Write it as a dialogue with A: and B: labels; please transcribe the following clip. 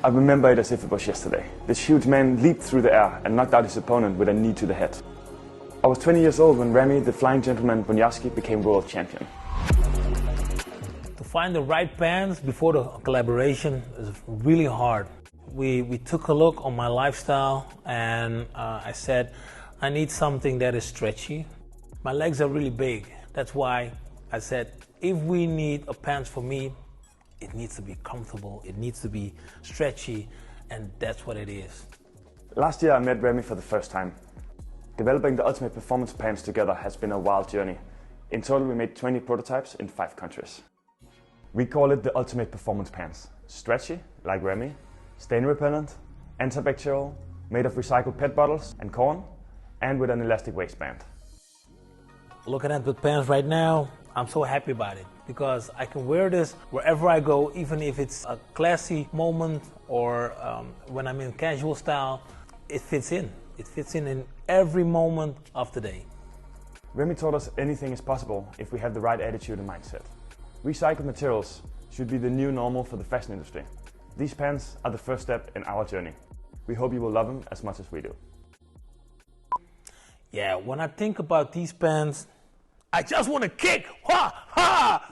A: I remember it as if it was yesterday. This huge man leaped through the air and knocked out his opponent with a knee to the head. I was 20 years old when Remy, the flying gentleman Bonjarski, became world champion.
B: To find the right pants before the collaboration is really hard. We took a look on my lifestyle and I said, I need something that is stretchy. My legs are really big. That's why I said, if we need a pants for me, it needs to be comfortable, it needs to be stretchy, and that's what it is.
A: Last year I met Remy for the first time. Developing the ultimate performance pants together has been a wild journey. In total we made 20 prototypes in 5 countries. We call it the ultimate performance pants. Stretchy, like Remy, stain repellent, antibacterial, made of recycled PET bottles and corn, and with an elastic waistband.
B: Looking at the pants right now, I'm so happy about it because I can wear this wherever I go, even if it's a classy moment or when I'm in casual style, it fits in. It fits in every moment of the day.
A: Remy taught us anything is possible if we have the right attitude and mindset. Recycled materials should be the new normal for the fashion industry. These pants are the first step in our journey. We hope you will love them as much as we do.
B: Yeah, when I think about these pants, I just want to kick! Ha! Ha!